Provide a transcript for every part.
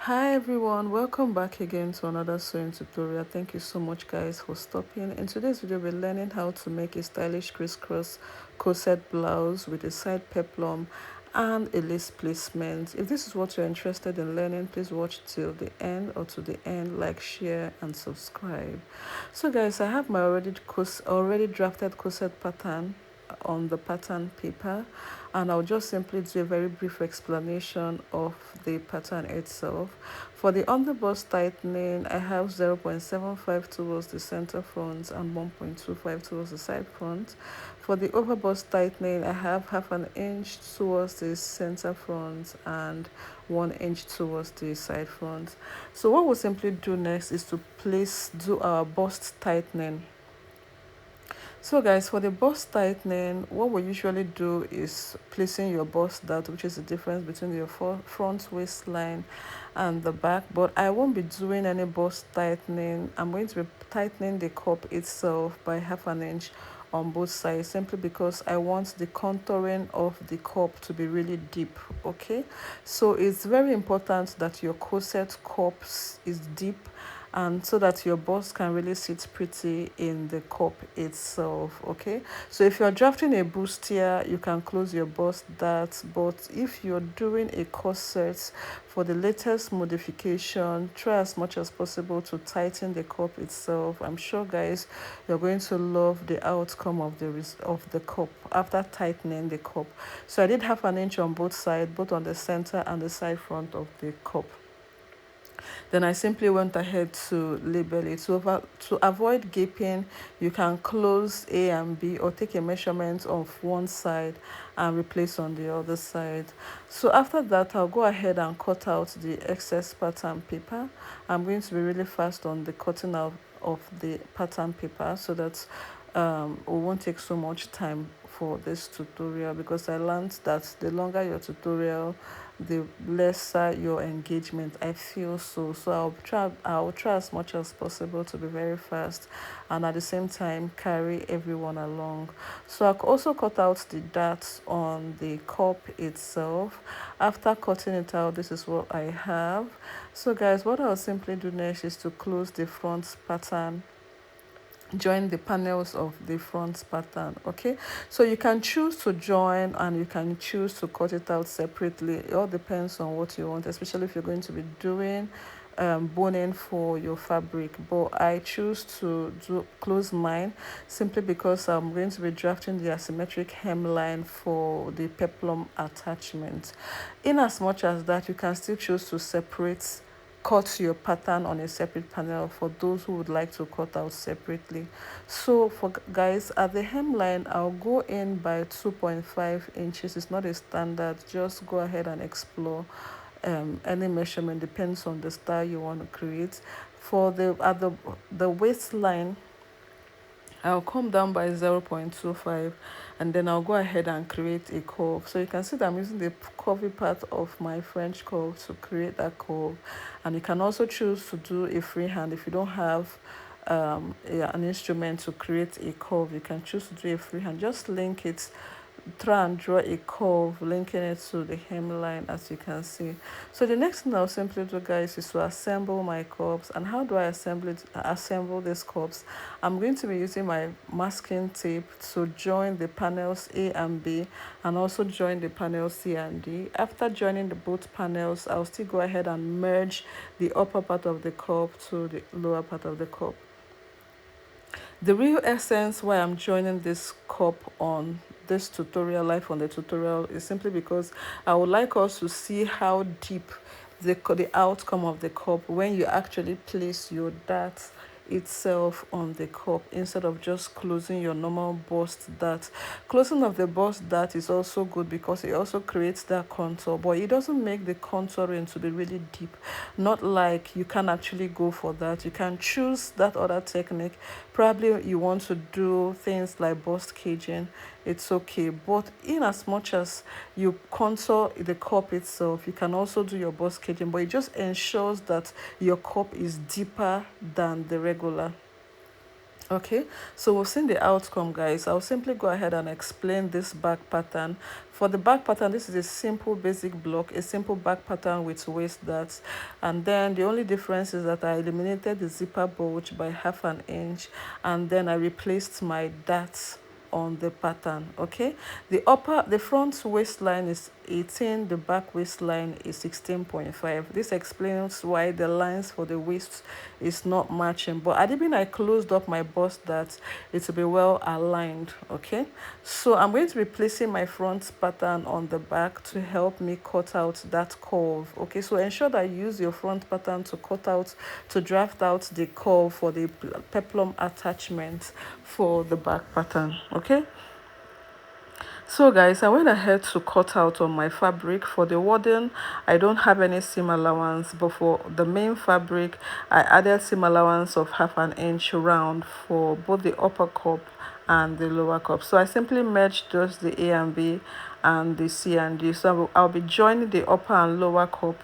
Hi everyone, welcome back again to another sewing tutorial. Thank you so much guys for stopping. In today's video we're learning how to make a stylish crisscross corset blouse with a side peplum and a lace placement. If this is what you're interested in learning, please watch till the end or to the end, like, share and subscribe. So guys, I have my already drafted corset pattern on the pattern paper, and I'll just simply do a very brief explanation of the pattern itself. For the underbust tightening, I have 0.75 towards the center front and 1.25 towards the side front. For the overbust tightening, I have half an inch towards the center front and 1 inch towards the side front. So what we'll simply do next is to do our bust tightening. So guys, for the bust tightening, what we usually do is placing your bust dart, which is the difference between your front waistline and the back. But I won't be doing any bust tightening. I'm going to be tightening the cup itself by half an inch on both sides, simply because I want the contouring of the cup to be really deep. Okay, so it's very important that your corset cup is deep, and so that your bust can really sit pretty in the cup itself. Okay, so if you're drafting a bustier, you can close your bust dart, but if you're doing a corset, for the latest modification, try as much as possible to tighten the cup itself. I'm sure guys, you're going to love the outcome of the cup after tightening the cup. So I did half an inch on both sides, both on the center and the side front of the cup. Then I simply went ahead to label it. To avoid gaping, you can close A and B, or take a measurement of one side and replace on the other side. So after that, I'll go ahead and cut out the excess pattern paper. I'm going to be really fast on the cutting out of the pattern paper, so that we won't take so much time for this tutorial, because I learned that the longer your tutorial, the lesser your engagement. I feel so I'll try as much as possible to be very fast, and at the same time carry everyone along. So I also cut out the darts on the cup itself. After cutting it out, this is what I have. So guys, what I'll simply do next is to close the front pattern, join the panels of the front pattern. Okay, so you can choose to join and you can choose to cut it out separately. It all depends on what you want, especially if you're going to be doing boning for your fabric. But I choose to close mine simply because I'm going to be drafting the asymmetric hemline for the peplum attachment. In as much as that, you can still choose to cut your pattern on a separate panel for those who would like to cut out separately. So for guys, at the hemline, I'll go in by 2.5 inches. It's not a standard, just go ahead and explore. Any measurement depends on the style you want to create. For the waistline, I'll come down by 0.25, and then I'll go ahead and create a curve. So you can see that I'm using the curvy part of my French curve to create that curve. And you can also choose to do a freehand. If you don't have an instrument to create a curve, you can choose to do a freehand. Just link it, try and draw a curve linking it to the hemline, as you can see. So the next thing I'll simply do guys is to assemble my cups. And how do I assemble these cups? I'm going to be using my masking tape to join the panels A and B, and also join the panels C and D. After joining the both panels, I'll still go ahead and merge the upper part of the cup to the lower part of the cup. The real essence why I'm joining this cup on this tutorial, live on the tutorial, is simply because I would like us to see how deep the outcome of the cup when you actually place your dart itself on the cup, instead of just closing your normal bust dart. Closing of the bust dart is also good because it also creates that contour, but it doesn't make the contouring to be really deep. Not like you can actually go for that. You can choose that other technique. Probably you want to do things like bust caging, it's okay. But in as much as you contour the cup itself, you can also do your bust caging, but it just ensures that your cup is deeper than the regular. Okay, so we've seen the outcome, guys. I'll simply go ahead and explain this back pattern. For the back pattern, this is a simple basic block, a simple back pattern with waist darts, and then the only difference is that I eliminated the zipper bulge by 1/2 inch, and then I replaced my darts on the pattern. Okay, the front waistline is 18, the back waistline is 16.5. This explains why the lines for the waist is not matching, but at the beginning I closed up my bust that it will be well aligned. Okay, so I'm going to be placing my front pattern on the back to help me cut out that curve. Okay, so ensure that you use your front pattern to draft out the curve for the peplum attachment for the back pattern. Okay, so guys, I went ahead to cut out on my fabric. For the wadding, I don't have any seam allowance, but for the main fabric I added seam allowance of 1/2 inch round for both the upper cup and the lower cup. So I simply merged just the A and B and the C and D. So I'll be joining the upper and lower cup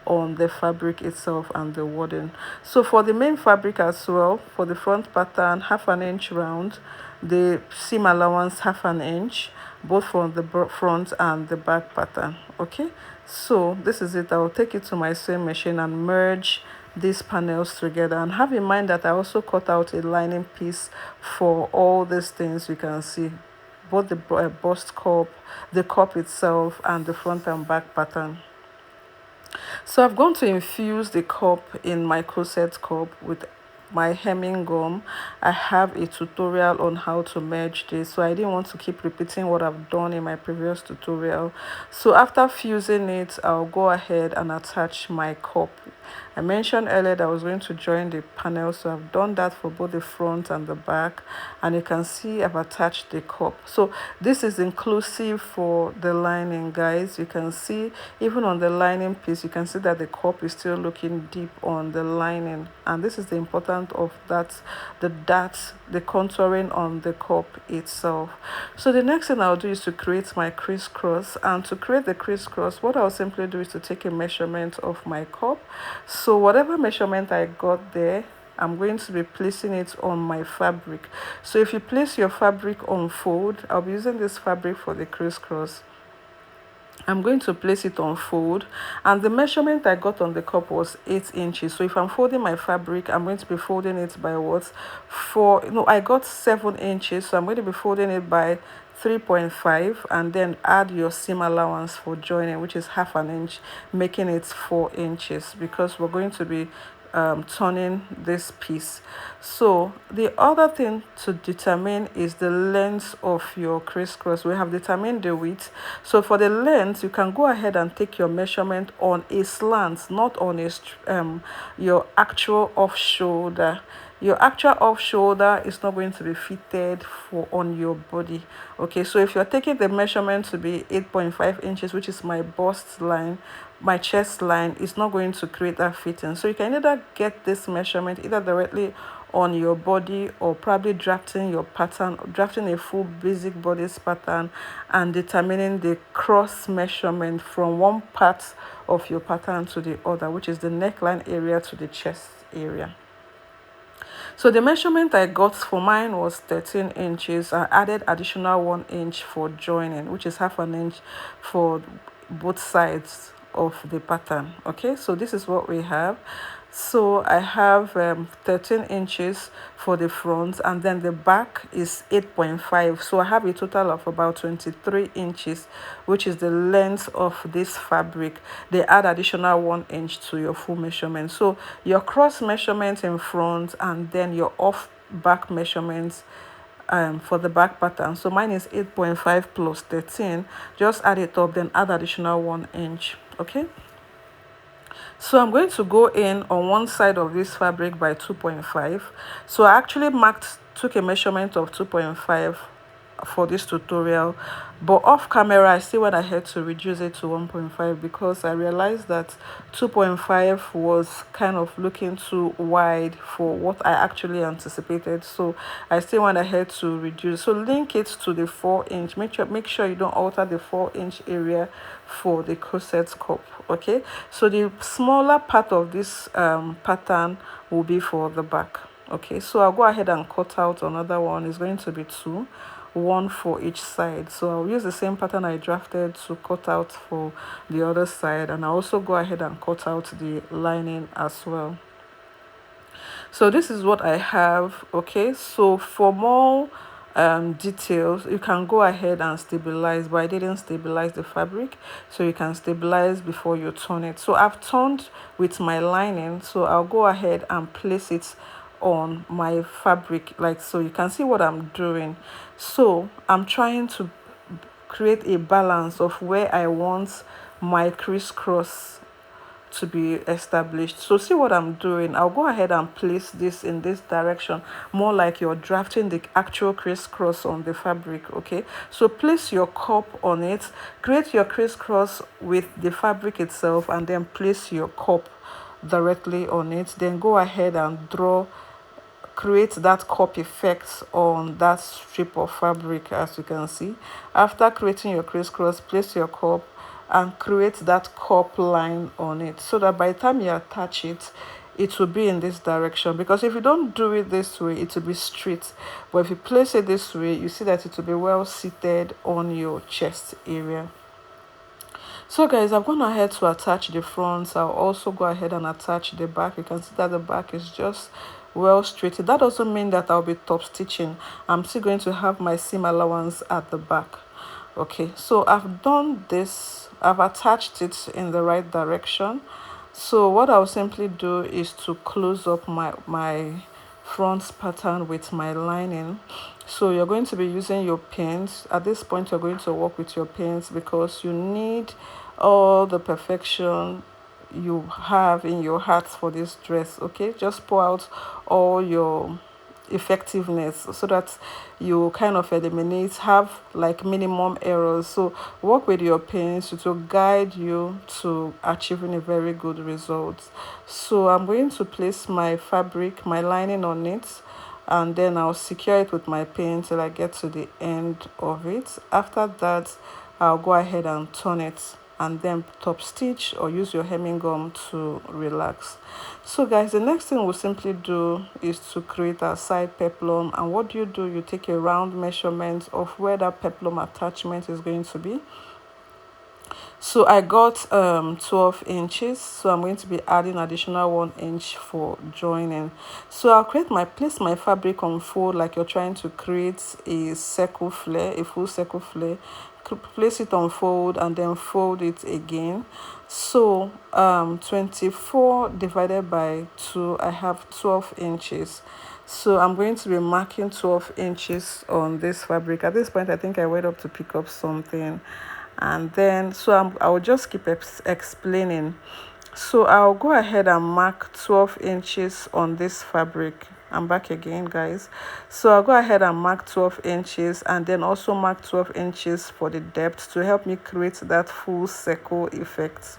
on the fabric itself and the wadding. So for the main fabric as well, for the front pattern, 1/2 inch round, the seam allowance 1/2 inch, both from the front and the back pattern. Okay, so this is it. I will take it to my sewing machine and merge these panels together, and have in mind that I also cut out a lining piece for all these things. You can see both the bust cup, the cup itself, and the front and back pattern. So I've gone to infuse the cup in my corset cup with my hemming gum. I have a tutorial on how to merge this, so I didn't want to keep repeating what I've done in my previous tutorial. So after fusing it, I'll go ahead and attach my cup. I mentioned earlier that I was going to join the panel, so I've done that for both the front and the back, and you can see I've attached the cup. So this is inclusive for the lining, guys. You can see even on the lining piece, you can see that the cup is still looking deep on the lining, and this is the importance of that, the contouring on the cup itself. So the next thing I'll do is to create my crisscross, and to create the crisscross, what I'll simply do is to take a measurement of my cup. So whatever measurement I got there, I'm going to be placing it on my fabric. So if you place your fabric on fold, I'll be using this fabric for the crisscross. I'm going to place it on fold, and the measurement I got on the cup was 8 inches. So if I'm folding my fabric, I'm going to be folding it by what? I got 7 inches, so I'm going to be folding it by 3.5, and then add your seam allowance for joining, which is 1/2 inch, making it 4 inches, because we're going to be turning this piece. So the other thing to determine is the length of your crisscross. We have determined the width. So for the length, you can go ahead and take your measurement on a slant, not on a your actual off shoulder. Your actual off shoulder is not going to be fitted for on your body. Okay, so if you're taking the measurement to be 8.5 inches, which is my bust line, my chest line, is not going to create that fitting. So you can either get this measurement either directly on your body, or probably drafting your pattern, drafting a full basic bodice pattern, and determining the cross measurement from one part of your pattern to the other, which is the neckline area to the chest area. So the measurement I got for mine was 13 inches. I added additional 1 inch for joining, which is 1/2 inch for both sides of the pattern. Okay, so this is what we have. So I have 13 inches for the front, and then the back is 8.5. So I have a total of about 23 inches, which is the length of this fabric. They add additional 1 inch to your full measurement. So your cross measurement in front, and then your off back measurements for the back pattern. So mine is 8.5 plus 13. Just add it up, then add additional 1 inch. Okay, so I'm going to go in on one side of this fabric by 2.5. So I actually took a measurement of 2.5 for this tutorial, but off camera I still went ahead to reduce it to 1.5, because I realized that 2.5 was kind of looking too wide for what I actually anticipated. So I still went ahead to reduce. So link it to the 4 inch. Make sure you don't alter the 4 inch area for the corset cup. Okay, so the smaller part of this pattern will be for the back. Okay, so I'll go ahead and cut out another one. It's going to be two, one for each side. So I'll use the same pattern I drafted to cut out for the other side, and I'll also go ahead and cut out the lining as well. So this is what I have. Okay, so for more details, you can go ahead and stabilize, but I didn't stabilize the fabric, so you can stabilize before you turn it. So I've turned with my lining, so I'll go ahead and place it on my fabric, like so. You can see what I'm doing. So I'm trying to create a balance of where I want my crisscross to be established. So see what I'm doing. I'll go ahead and place this in this direction, more like you're drafting the actual crisscross on the fabric. Okay, so place your cup on it, create your crisscross with the fabric itself, and then place your cup directly on it. Then go ahead and create that cup effect on that strip of fabric. As you can see, after creating your crisscross, place your cup and create that cup line on it, so that by the time you attach it, it will be in this direction. Because if you don't do it this way, it will be straight, but if you place it this way, you see that it will be well seated on your chest area. So guys, I've gone ahead to attach the front. I'll also go ahead and attach the back. You can see that the back is just well straightened. That doesn't mean that I'll be top stitching. I'm still going to have my seam allowance at the back. Okay, so I've done this. I've attached it in the right direction. So what I'll simply do is to close up my front pattern with my lining. So you're going to be using your pins. At this point, you're going to work with your pins because you need all the perfection you have in your heart for this dress. Okay, just pour out all your effectiveness so that you kind of eliminate, have like minimum errors. So work with your pins to guide you to achieving a very good result. So I'm going to place my fabric, my lining on it, and then I'll secure it with my pin till I get to the end of it. After that, I'll go ahead and turn it and then top stitch or use your hemming gum to relax. So guys, the next thing we'll simply do is to create a side peplum. And what do? You take a round measurement of where that peplum attachment is going to be. So I got 12 inches, so I'm going to be adding additional 1 inch for joining. So I'll place my fabric on fold like you're trying to create a circle flare, a full circle flare. Place it on fold and then fold it again. So 24 divided by 2, I have 12 inches. So I'm going to be marking 12 inches on this fabric. At this point, I think I went up to pick up something, and then I'll just keep explaining. So I'll go ahead and mark 12 inches on this fabric. I'm back again, guys. So I'll go ahead and mark 12 inches and then also mark 12 inches for the depth to help me create that full circle effect.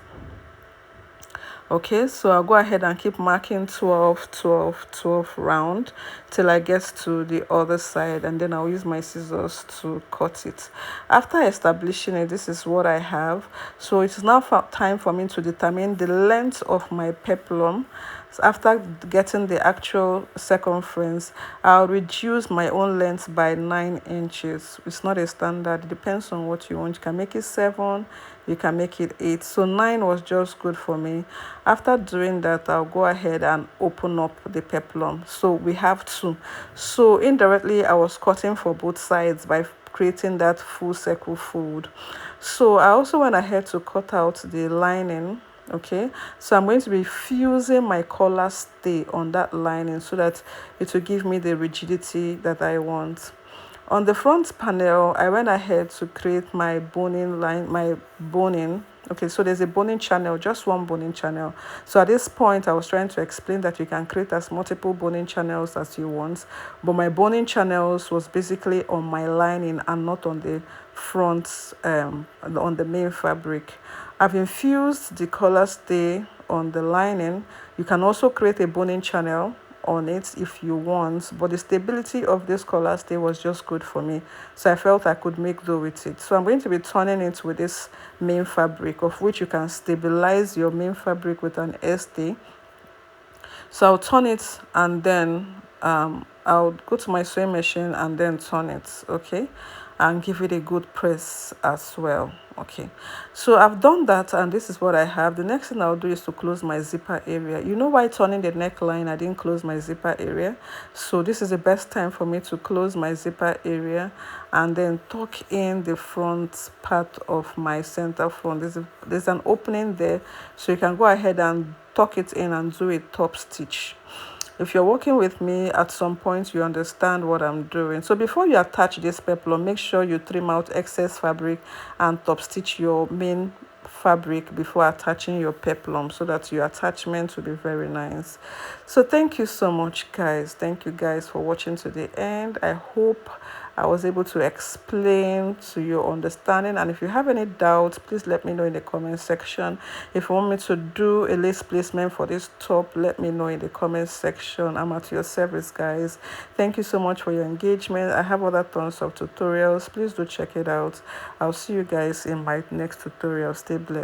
Okay, so I'll go ahead and keep marking 12, 12, 12 round till I get to the other side, and then I'll use my scissors to cut it. After establishing it, this is what I have. So it's now time for me to determine the length of my peplum. So after getting the actual circumference, I'll reduce my own length by 9 inches. It's not a standard, it depends on what you want. You can make it 7, you can make it 8. So 9 was just good for me. After doing that, I'll go ahead and open up the peplum. So we have 2. So indirectly, I was cutting for both sides by creating that full circle fold. So I also went ahead to cut out the lining. Okay, so I'm going to be fusing my collar stay on that lining so that it will give me the rigidity that I want. On the front panel, I went ahead to create my boning line, my boning. Okay, so there's a boning channel, just one boning channel. So at this point, I was trying to explain that you can create as multiple boning channels as you want, but my boning channels was basically on my lining and not on the front, on the main fabric. I've infused the collar stay on the lining. You can also create a boning channel on it if you want, but the stability of this collar stay was just good for me, so I felt I could make do with it. So I'm going to be turning it with this main fabric, of which you can stabilize your main fabric with an stay. So I'll turn it and then I'll go to my sewing machine and then turn it, okay, and give it a good press as well. Okay, so I've done that, and this is what I have. The next thing I'll do is to close my zipper area. You know why turning the neckline I didn't close my zipper area? So this is the best time for me to close my zipper area and then tuck in the front part of my center front. There's an opening there, so you can go ahead and tuck it in and do a top stitch. If you're working with me, at some point you understand what I'm doing. So before you attach this peplum, make sure you trim out excess fabric and top stitch your main fabric before attaching your peplum, so that your attachment will be very nice. So thank you so much, guys. Thank you guys for watching to the end. I hope I was able to explain to your understanding, and if you have any doubts, please let me know in the comment section. If you want me to do a lace placement for this top, let me know in the comment section. I'm at your service, guys. Thank you so much for your engagement. I have other tons of tutorials. Please do check it out. I'll see you guys in my next tutorial. Stay blessed.